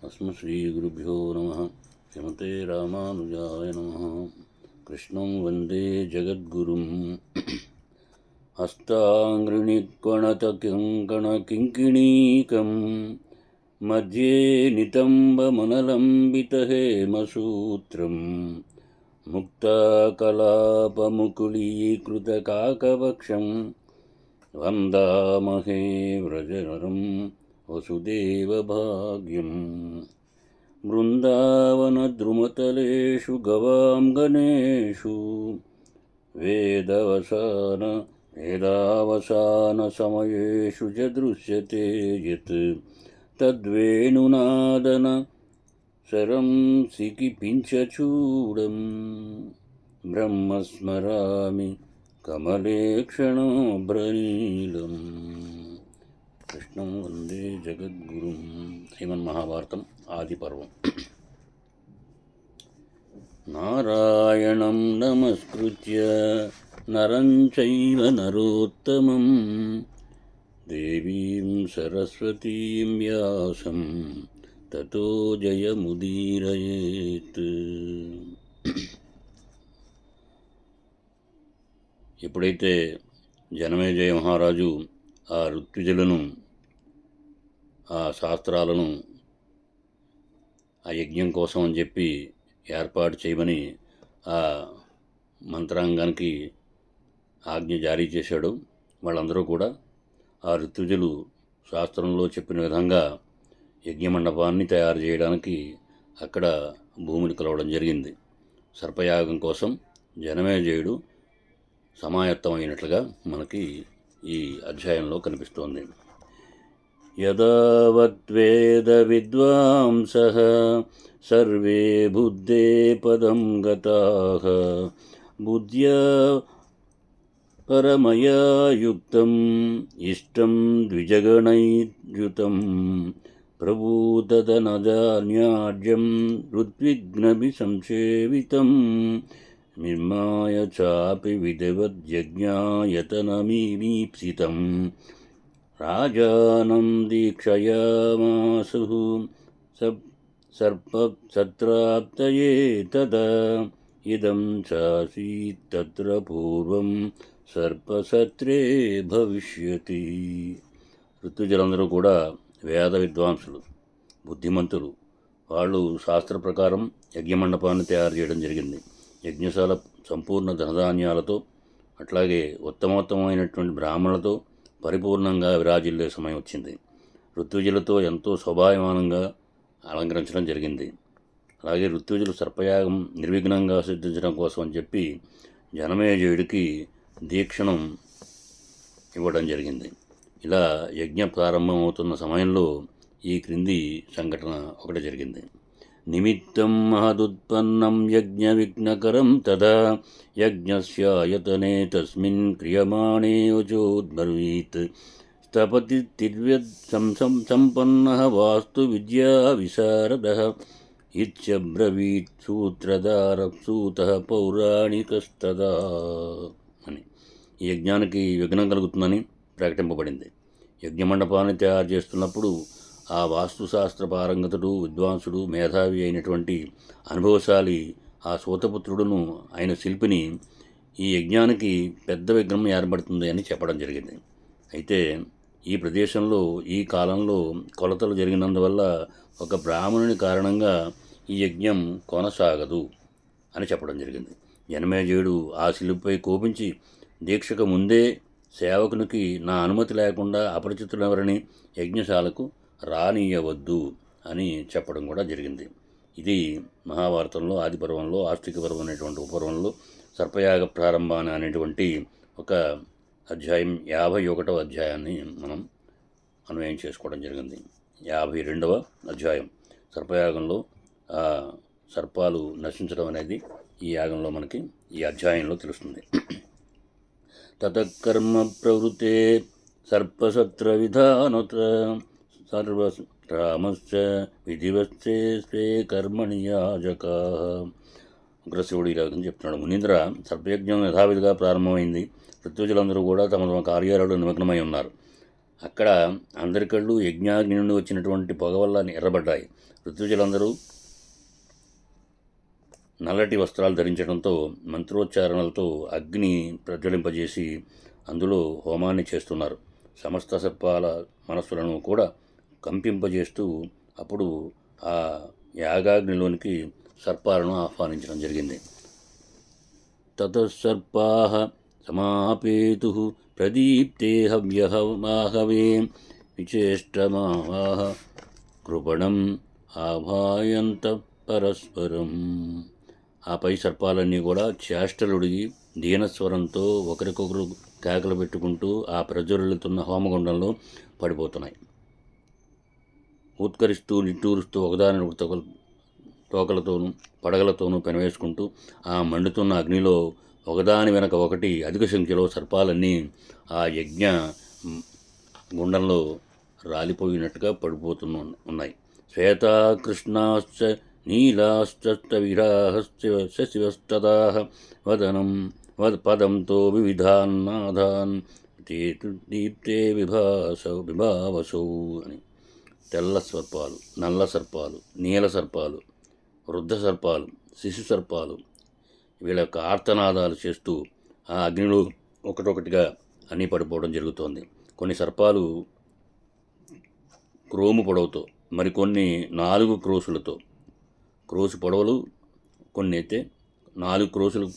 अस्मश्रीगुरुभ्यो नमः। श्रीमते रामानुजाय नमः। कृष्णं वन्दे जगद्गुरुम्। हस्ताङ्घ्रिणिक्वणतकिङ्कणकिङ्किणीकं मध्ये नितम्बमनलम्बितहेमसूत्रं मुक्ताकलापमुकुलीकृतकाकवक्षं वन्दामहे व्रजनरं वसुदेवभाग्यम्। बृन्दावनद्रुमतलेषु गवां गणेषु वेदावसानसमयेषु च दृश्यते यत् तद्वेणुनादन सरं सिकिपिञ्चचूडं ब्रह्मस्मरामि कमलेक्षणोभ्रनीलम्। कृष्णं वन्दे जगद्गुरुं। श्रीमन्महाभारतम् आदिपर्वम्। नारायणं नमस्कृत्य नरं चैव नरोत्तमं देवीं सरस्वतीं व्यासं ततो जयमुदीरयेत्। ఎప్పుడైతే జనమేజయ మహారాజు ఆ ఋత్విజులను ఆ శాస్త్రాలను ఆ యజ్ఞం కోసం అని చెప్పి ఏర్పాటు చేయమని ఆ మంత్రాంగానికి ఆజ్ఞ జారీ చేశాడు. వాళ్ళందరూ కూడా ఆ ఋత్విజులు శాస్త్రంలో చెప్పిన విధంగా యజ్ఞమండపాన్ని తయారు చేయడానికి అక్కడ భూమిని కొలవడం జరిగింది. సర్పయాగం కోసం జనమేజయుడు సమాయత్తమైనట్లుగా మనకి ఈ అధ్యాయంలో కనిపిస్తోంది. యదావద్వేద విద్వాంసః సర్వే బుద్ధే పదం గతాః బుద్ధ్యా పరమయా యుక్తం ఇష్టం ద్విజగణైర్యుతం ప్రభూతదనజాన్యాజ్యం ఋద్విగ్నభి సంసేవితం నిర్మాయ చాపి విధివద్యజ్ఞాయతనమీప్సితం రాజానం దీక్షయామాసుః సత్రాప్తయే తదా ఇదం చాసీత్ తత్ర పూర్వం సర్పసత్రే భవిష్యతి. ఋతుజులందరూ కూడా వేద విద్వాంసులు, బుద్ధిమంతులు. వాళ్ళు శాస్త్ర ప్రకారం యజ్ఞమండపాన్ని తయారు చేయడం జరిగింది. యజ్ఞశాల సంపూర్ణ ధనధాన్యాలతో అట్లాగే ఉత్తమోత్తమైనటువంటి బ్రాహ్మణులతో పరిపూర్ణంగా విరాజిల్లే సమయం వచ్చింది. ఋత్విజులతో ఎంతో శోభాయమానంగా అలంకరించడం జరిగింది. అలాగే ఋత్విజులు సర్పయాగం నిర్విఘ్నంగా సిద్ధించడం కోసం అని చెప్పి జనమేజయుడికి దీక్షణం ఇవ్వడం జరిగింది. ఇలా యజ్ఞ ప్రారంభం అవుతున్న సమయంలో ఈ క్రింది సంఘటన ఒకటి జరిగింది. నిమిత్తం మహదుత్పన్నం యజ్ఞ విఘ్నకరం తదా యజ్ఞస్యాయతనే తస్మిన్ క్రియమాణే వచోద్బ్రవీత్ స్థపతి తిర్వ్యద్ సంపన్నః వాస్తు విద్యా విశారదః ఇత్యబ్రవీత్ సూత్రధారసూతః పౌరాణికస్తదా అని. ఈ యజ్ఞానికి విఘ్నం కలుగుతుందని ప్రకటింపబడింది. యజ్ఞమండపాన్ని తయారు చేస్తున్నప్పుడు ఆ వాస్తుశాస్త్ర పారంగతుడు, విద్వాంసుడు, మేధావి అయినటువంటి అనుభవశాలి ఆ సూతపుత్రుడును ఆయన శిల్పిని ఈ యజ్ఞానికి పెద్ద విఘ్నం ఏర్పడుతుంది అని చెప్పడం జరిగింది. అయితే ఈ ప్రదేశంలో ఈ కాలంలో కొలతలు జరిగినందువల్ల ఒక బ్రాహ్మణుని కారణంగా ఈ యజ్ఞం కొనసాగదు అని చెప్పడం జరిగింది. జనమేజయుడు ఆ శిల్పిపై కోపించి దీక్షకు ముందే సేవకునికి నా అనుమతి లేకుండా అపరిచితులెవరిని యజ్ఞశాలకు రానియవద్దు అని చెప్పడం కూడా జరిగింది. ఇది మహాభారతంలో ఆదిపర్వంలో ఆస్తిక పర్వం అనేటువంటి ఉపర్వంలో సర్పయాగ ప్రారంభాన్ని అనేటువంటి ఒక అధ్యాయం 51వ అధ్యాయాన్ని మనం అన్వయం చేసుకోవడం జరిగింది. 52వ అధ్యాయం సర్పయాగంలో సర్పాలు నశించడం అనేది ఈ యాగంలో మనకి ఈ అధ్యాయంలో తెలుస్తుంది. తతకర్మ ప్రవృతే సర్పసత్ర విధానత సర్వరామశ్చ విధివత్సే స్వే కర్మణి యాజకాః. ఉగ్రశివుడు ఈ రకంగా చెప్తున్నాడు. మునీంద్ర, సర్పయజ్ఞం యథావిధిగా ప్రారంభమైంది. ఋత్విజులందరూ కూడా తమ తమ కార్యాలలో నిమగ్నమై ఉన్నారు. అక్కడ అందరి కళ్ళు యజ్ఞాగ్ని నుండి వచ్చినటువంటి పొగ వల్ల ఎర్రబడ్డాయి. ఋతుజులందరూ నల్లటి వస్త్రాలు ధరించడంతో మంత్రోచ్చారణలతో అగ్ని ప్రజ్వలింపజేసి అందులో హోమాన్ని చేస్తున్నారు. సమస్త సర్పాల మనస్సులను కూడా కంపింపజేస్తూ అప్పుడు ఆ యాగాగ్నిలోనికి సర్పాలను ఆహ్వానించడం జరిగింది. తతఃసర్పాః సమాపేతుః ప్రదీప్తే హవ్యహమాహవే విచేష్టమాహ కృపణం ఆభాయంత పరస్పరం. ఆ పై సర్పాలన్నీ కూడా చేష్టలుడిగి దీనస్వరంతో ఒకరికొకరు కేకలు పెట్టుకుంటూ ఆ ప్రజ్వలితున్న హోమగుండంలో పడిపోతున్నాయి. ఉత్కరిస్తూ నిట్టూరుస్తూ ఒకదాని తోకలతోనూ పడగలతోనూ పెనవేసుకుంటూ ఆ మండుతున్న అగ్నిలో ఒకదాని వెనక ఒకటి అధిక సంఖ్యలో సర్పాలన్నీ ఆ యజ్ఞ గుండంలో రాలిపోయినట్టుగా పడిపోతూ ఉన్నాయి. శ్వేతాకృష్ణాశ్చ నీలాశ్చవిరాహశ్చ శశివస్తదాః వదనం పదంతో వివిధాన్నాదాన్ దీప్తే విభావసౌ అని. తెల్ల సర్పాలు, నల్ల సర్పాలు, నీల సర్పాలు, వృద్ధ సర్పాలు, శిశు సర్పాలు వీళ్ళ యొక్క ఆర్తనాదాలు చేస్తూ ఆ అగ్నిలో ఒకటొకటిగా అన్నీ పడిపోవడం జరుగుతోంది. కొన్ని సర్పాలు క్రోము పొడవుతో, మరికొన్ని 4 క్రోసులతో, క్రోసు పొడవలు కొన్ని అయితే 4 క్రోసులు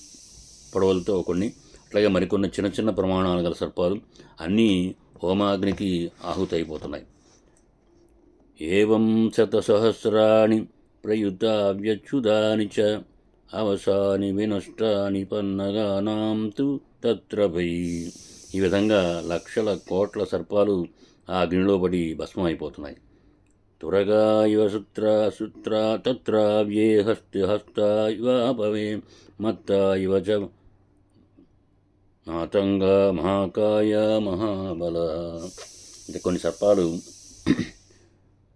పొడవలతో కొన్ని, అట్లాగే మరికొన్ని చిన్న చిన్న ప్రమాణాలు గల సర్పాలు అన్నీ హోమాగ్నికి ఆహుతైపోతున్నాయి. ఏవం శతసహస్రాణి ప్రయుతావ్యచ్యుతాని చ అవసాని వినష్టాని పన్నగానాం తు తత్ర వై. ఈ విధంగా లక్షల కోట్ల సర్పాలు ఆ అగ్నిలో పడి భస్మమైపోతున్నాయి. తురగా ఇవ సుత్ర తత్రావ్యే హస్త ఇవ భవే మత్త ఇవ చ మాతంగా మహాకాయ మహాబల. అంటే కొన్ని సర్పాలు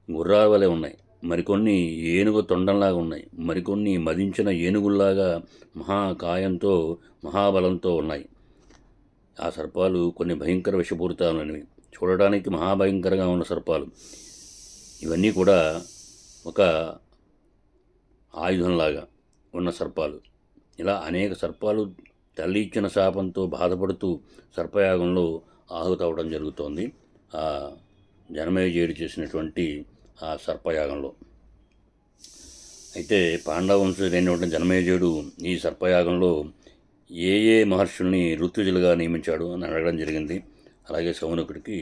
గుర్రాల వలె ఉన్నాయి, మరికొన్ని ఏనుగు తొండంలాగా ఉన్నాయి, మరికొన్ని మదించిన ఏనుగుల్లాగా మహాకాయంతో మహాబలంతో ఉన్నాయి. ఆ సర్పాలు కొన్ని భయంకర విషపూరితమైనవి, చూడడానికి మహాభయంకరంగా ఉన్న సర్పాలు. ఇవన్నీ కూడా ఒక ఆయుధంలాగా ఉన్న సర్పాలు. ఇలా అనేక సర్పాలు తల్లి ఇచ్చిన శాపంతో బాధపడుతూ సర్పయాగంలో ఆహుతవడం జరుగుతోంది. ఆ జనమేజయుడు చేసినటువంటి ఆ సర్పయాగంలో. అయితే పాండవంశుడైనటువంటి జనమేజయుడు ఈ సర్పయాగంలో ఏ మహర్షుల్ని ఋతుజులుగా నియమించాడు అని అడగడం జరిగింది. అలాగే శౌనకుడికి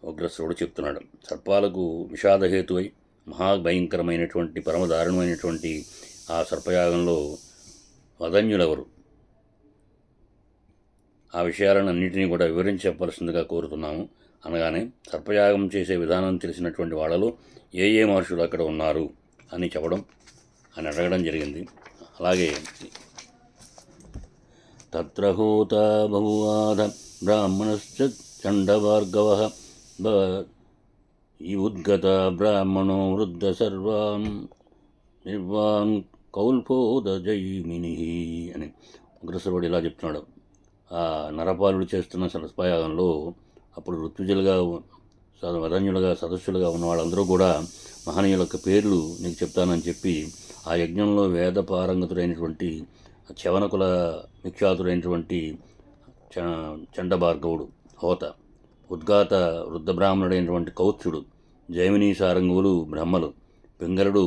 ఉగ్రశ్రుడు చెప్తున్నాడు. సర్పాలకు విషాదహేతువై మహాభయంకరమైనటువంటి పరమదారుణమైనటువంటి ఆ సర్పయాగంలో వదన్యులెవరు, ఆ విషయాలను అన్నింటినీ కూడా వివరించి చెప్పవలసిందిగా కోరుతున్నాము అనగానే, సర్పయాగం చేసే విధానం తెలిసినటువంటి వాళ్ళలో ఏ మహర్షులు అక్కడ ఉన్నారు అని చెప్పడం అని అడగడం జరిగింది. అలాగే తత్ర హోత బహువాధ బ్రాహ్మణశ్చ చండభార్గవః ఈ ఉద్గత బ్రాహ్మణో వృద్ధ సర్వాన్ నిర్వాన్ కౌల్పోదజైమిని అని ఉగ్రశ్రవుడు ఇలా చెప్తున్నాడు. ఆ నరపాలుడు చేస్తున్న సర్పయాగంలో అప్పుడు ఋత్విజులుగా వదన్యులుగా సదస్సులుగా ఉన్న వాళ్ళందరూ కూడా మహనీయుల యొక్క పేర్లు నీకు చెప్తానని చెప్పి ఆ యజ్ఞంలో వేద పారంగతుడైనటువంటి చవనకుల విఖ్యాతుడైనటువంటి చండభార్గవుడు హోత, ఉద్గాత వృద్ధ బ్రాహ్మణుడైనటువంటి కౌత్సుడు, జైమినీ సారంగువులు బ్రహ్మలు, పింగళుడు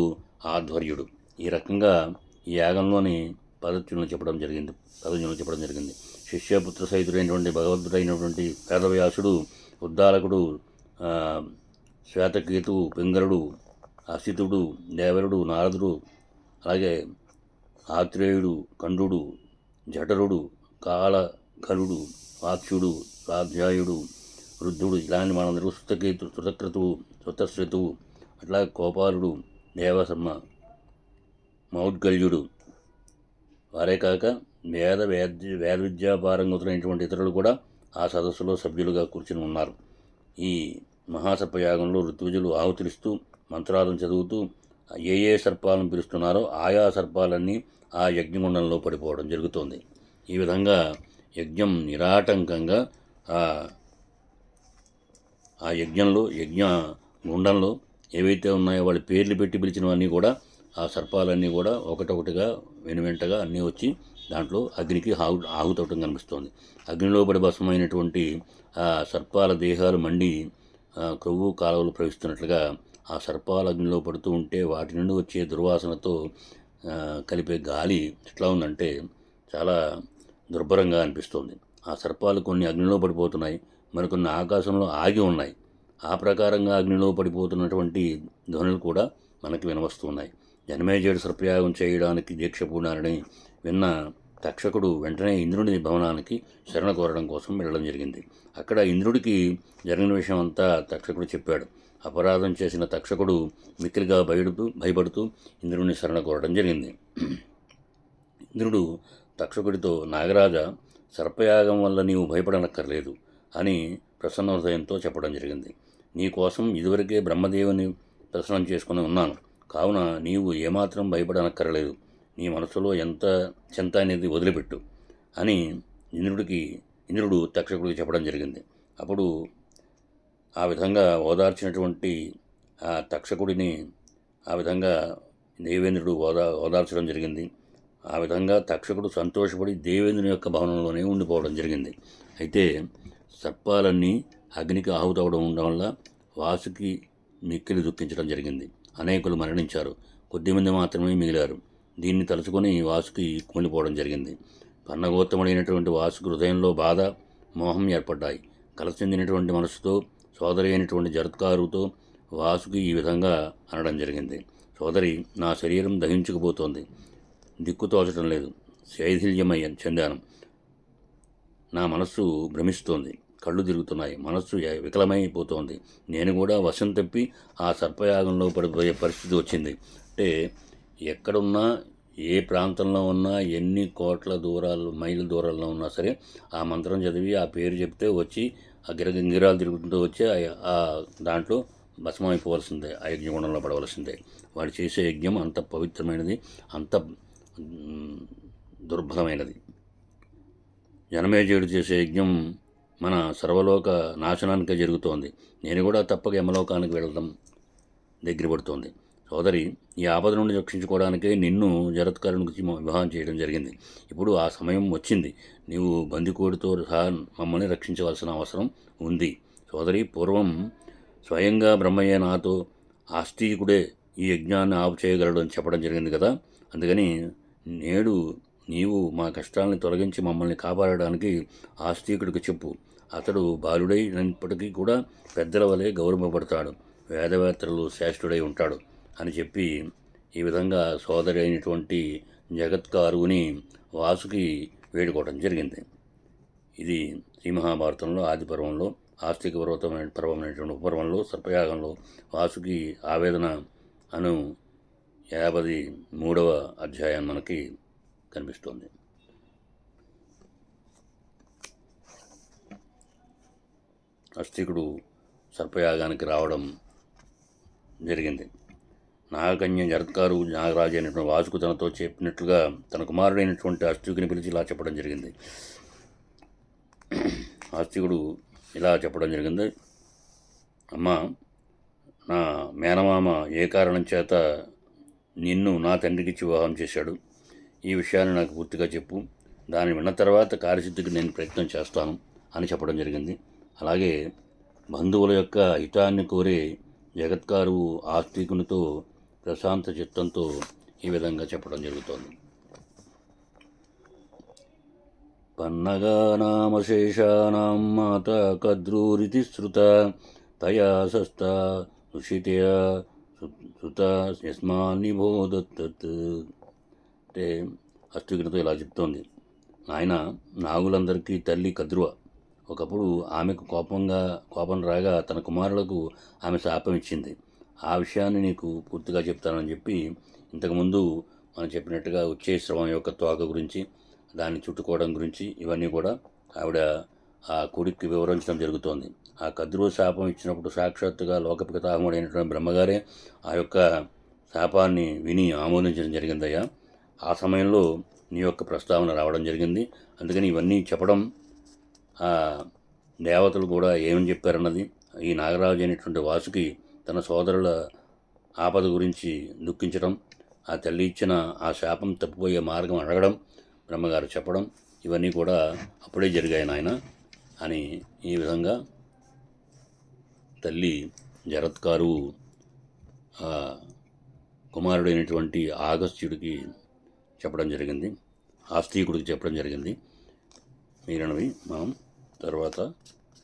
ఆధ్వర్యుడు, ఈ రకంగా ఈ యాగంలోని పదత్యులను చెప్పడం జరిగింది. శిష్యపుత్ర సహితుడైనటువంటి భగవంతుడైనటువంటి వేదవ్యాసుడు, ఉద్దాలకుడు, శ్వేతకేతువు, పింగళుడు, అసితుడు, దేవరుడు, నారదుడు, అలాగే ఆత్రేయుడు, కండుడు, జఠరుడు, కాలఘలుడు, వాక్షుడు, స్వాధ్యాయుడు, వృద్ధుడు, ఇలాంటి మనందరూ శృతక్రతువు, శృతశ్రుతువు, అట్లా కోపాలుడు, దేవసమ్మ, మౌద్గల్యుడు, వారే కాక వేద విద్యాపారంగతులైనటువంటి ఇతరులు కూడా ఆ సదస్సులో సభ్యులుగా కూర్చుని ఉన్నారు. ఈ మహాసర్పయాగంలో ఋత్విజులు ఆహుతులిస్తూ మంత్రాలను చదువుతూ ఏ సర్పాలను పిలుస్తున్నారో ఆయా సర్పాలన్నీ ఆ యజ్ఞగుండంలో పడిపోవడం జరుగుతోంది. ఈ విధంగా యజ్ఞం నిరాటంకంగా ఆ యజ్ఞ గుండంలో ఏవైతే ఉన్నాయో వాళ్ళ పేర్లు పెట్టి పిలిచినవన్నీ కూడా ఆ సర్పాలన్నీ కూడా ఒకటొకటిగా వెనువెంటగా అన్నీ వచ్చి దాంట్లో అగ్నికి ఆహుతవటం కనిపిస్తోంది. అగ్నిలో పడి భస్మైనటువంటి ఆ సర్పాల దేహాలు మండి క్రొవ్వు కాలువలు ప్రవహిస్తున్నట్లుగా ఆ సర్పాలు అగ్నిలో పడుతూ ఉంటే వాటి నుండి వచ్చే దుర్వాసనతో కలిపే గాలి ఎట్లా ఉందంటే చాలా దుర్భరంగా అనిపిస్తోంది. ఆ సర్పాలు కొన్ని అగ్నిలో పడిపోతున్నాయి, మరికొన్ని ఆకాశంలో ఆగి ఉన్నాయి. ఆ ప్రకారంగా అగ్నిలో పడిపోతున్నటువంటి ధ్వనులు కూడా మనకి వినవస్తున్నాయి. జనమేజయుడు సర్పయాగం చేయడానికి దీక్ష పూనారని విన్న తక్షకుడు వెంటనే ఇంద్రుడి భవనానికి శరణ కోరడం కోసం వెళ్ళడం జరిగింది. అక్కడ ఇంద్రుడికి జరిగిన విషయం అంతా తక్షకుడు చెప్పాడు. అపరాధం చేసిన తక్షకుడు మిక్కిలిగా భయపడుతూ ఇంద్రుడిని శరణ కోరడం జరిగింది. ఇంద్రుడు తక్షకుడితో, నాగరాజ, సర్పయాగం వల్ల నీవు భయపడనక్కర్లేదు అని ప్రసన్న హృదయంతో చెప్పడం జరిగింది. నీ కోసం ఇదివరకే బ్రహ్మదేవుని దర్శనం చేసుకుని ఉన్నాను, కావున నీవు ఏమాత్రం భయపడనక్కర్లేదు. నీ మనసులో ఎంత చింత అనేది వదిలిపెట్టు అని ఇంద్రుడు తక్షకుడికి చెప్పడం జరిగింది. అప్పుడు ఆ విధంగా ఓదార్చినటువంటి ఆ తక్షకుడిని ఆ విధంగా దేవేంద్రుడు ఓదార్చడం జరిగింది. ఆ విధంగా తక్షకుడు సంతోషపడి దేవేంద్రుని యొక్క భవనంలోనే ఉండిపోవడం జరిగింది. అయితే సర్పాలన్నీ అగ్నికి ఆహుతవడం ఉండడం వల్ల వాసుకి మిక్కిలి దుఃఖించడం జరిగింది. అనేకులు మరణించారు, కొద్దిమంది మాత్రమే మిగిలారు. దీన్ని తలుచుకొని వాసుకి కుమిలిపోవడం జరిగింది. పన్నగోత్తముడైనటువంటి వాసుకి హృదయంలో బాధ, మోహం ఏర్పడ్డాయి. కలత చెందినటువంటి మనసుతో సోదరి అయినటువంటి జరత్కారుతో వాసుకి ఈ విధంగా అనడం జరిగింది. సోదరి, నా శరీరం దహించుకుపోతోంది, దిక్కు తోచడం లేదు, చెందాను. నా మనస్సు భ్రమిస్తోంది, కళ్ళు తిరుగుతున్నాయి, మనస్సు వికలమైపోతోంది. నేను కూడా వశం తప్పి ఆ సర్పయాగంలో పడిపోయే పరిస్థితి వచ్చింది. అంటే ఎక్కడున్నా, ఏ ప్రాంతంలో ఉన్నా, ఎన్ని కోట్ల మైళ్ళ దూరాల్లో ఉన్నా సరే ఆ మంత్రం చదివి ఆ పేరు చెప్తే వచ్చి ఆ గిరాలు తిరుగుతుంటూ వచ్చి ఆ దాంట్లో భస్మైపోవలసిందే, ఆ యజ్ఞగుండంలో పడవలసిందే. వాడు చేసే యజ్ఞం అంత పవిత్రమైనది, అంత దుర్బలమైనది. జనమేజయుడు చేసే యజ్ఞం మన సర్వలోక నాశనానికే జరుగుతోంది. నేను కూడా తప్పక యమలోకానికి వెళ్ళడం దగ్గర పడుతోంది. సోదరి, ఈ ఆపద నుండి రక్షించుకోవడానికే నిన్ను జరత్కారునికి వివాహం చేయడం జరిగింది. ఇప్పుడు ఆ సమయం వచ్చింది. నీవు బందికోడితో సహా మమ్మల్ని రక్షించవలసిన అవసరం ఉంది. సోదరి, పూర్వం స్వయంగా బ్రహ్మయ్య నాతో ఆస్తికుడే ఈ యజ్ఞాన్ని ఆపు చేయగలడు అని చెప్పడం జరిగింది కదా. అందుకని నేడు నీవు మా కష్టాలను తొలగించి మమ్మల్ని కాపాడడానికి ఆస్తికుడికి చెప్పు. అతడు బాలుడైనప్పటికీ కూడా పెద్దల వలె గౌరవపడతాడు, వేదవేత్తలు శ్రేష్ఠుడై ఉంటాడు అని చెప్పి ఈ విధంగా సోదరి అయినటువంటి జగత్కారుని వాసుకి వేడుకోవడం జరిగింది. ఇది శ్రీ మహాభారతంలో ఆది పర్వంలో ఆస్తిక పర్వమైనటువంటి ఉపపర్వంలో సర్పయాగంలో వాసుకి ఆవేదన అను 53వ అధ్యాయం మనకి కనిపిస్తోంది. ఆస్తికుడు సర్పయాగానికి రావడం జరిగింది. నాగకన్య జరత్కారు నాగరాజు అయినటువంటి వాసుకు తనతో చెప్పినట్లుగా తన కుమారుడైనటువంటి ఆస్తికుని పిలిచి ఇలా చెప్పడం జరిగింది. ఆస్తికుడు ఇలా చెప్పడం జరిగింది. అమ్మా, నా మేనమామ ఏ కారణం చేత నిన్ను నా తండ్రికిచ్చి వివాహం చేశాడు, ఈ విషయాన్ని నాకు పూర్తిగా చెప్పు. దాన్ని విన్న తర్వాత కార్యసిద్ధికి నేను ప్రయత్నం చేస్తాను అని చెప్పడం జరిగింది. అలాగే బంధువుల యొక్క హితాన్ని కోరే జగత్కారు ఆస్తికునితో ప్రశాంత చిత్తంతో ఈ విధంగా చెప్పడం జరుగుతోంది. పన్నగానామశేషానాం మాత కద్రూరితి శృత తయా సస్త సుషితయ సుత యస్మాన్నిబోధత్. అంటే అష్టికునితో ఇలా చెప్తోంది. నాయన, నాగులందరికీ తల్లి కద్రువ. ఒకప్పుడు ఆమెకు కోపం రాగా తన కుమారులకు ఆమె శాపం ఇచ్చింది. ఆ విషయాన్ని నీకు పూర్తిగా చెప్తానని చెప్పి ఇంతకుముందు మనం చెప్పినట్టుగా ఉచ్చేశ్రవం యొక్క తోక గురించి, దాన్ని చుట్టుకోవడం గురించి ఇవన్నీ కూడా ఆవిడ ఆ కొడుక్కి వివరించడం జరుగుతోంది. ఆ కద్రువ శాపం ఇచ్చినప్పుడు సాక్షాత్తుగా లోకపితామహుడైనటువంటి బ్రహ్మగారే ఆ యొక్క శాపాన్ని విని ఆమోదించడం జరిగిందయ్యా. ఆ సమయంలో నీ యొక్క ప్రస్తావన రావడం జరిగింది. అందుకని ఇవన్నీ చెప్పడం, దేవతలు కూడా ఏమని చెప్పారన్నది, ఈ నాగరాజు అయినటువంటి వాసుకి తన సోదరుల ఆపద గురించి దుఃఖించడం, ఆ తల్లి ఇచ్చిన ఆ శాపం తప్పిపోయే మార్గం అడగడం, బ్రహ్మగారు చెప్పడం, ఇవన్నీ కూడా అప్పుడే జరిగాయి నాయన అని ఈ విధంగా తల్లి జరత్కారు కుమారుడైనటువంటి ఆగస్త్యుడికి చెప్పడం జరిగింది, ఆస్తికుడికి చెప్పడం జరిగింది. మీరనవి మనం తర్వాత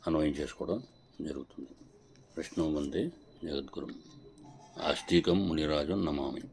అన్వయం చేసుకోవడం జరుగుతుంది. విష్ణు వందే జగద్గురు ఆస్తికం మునిరాజు నమామి.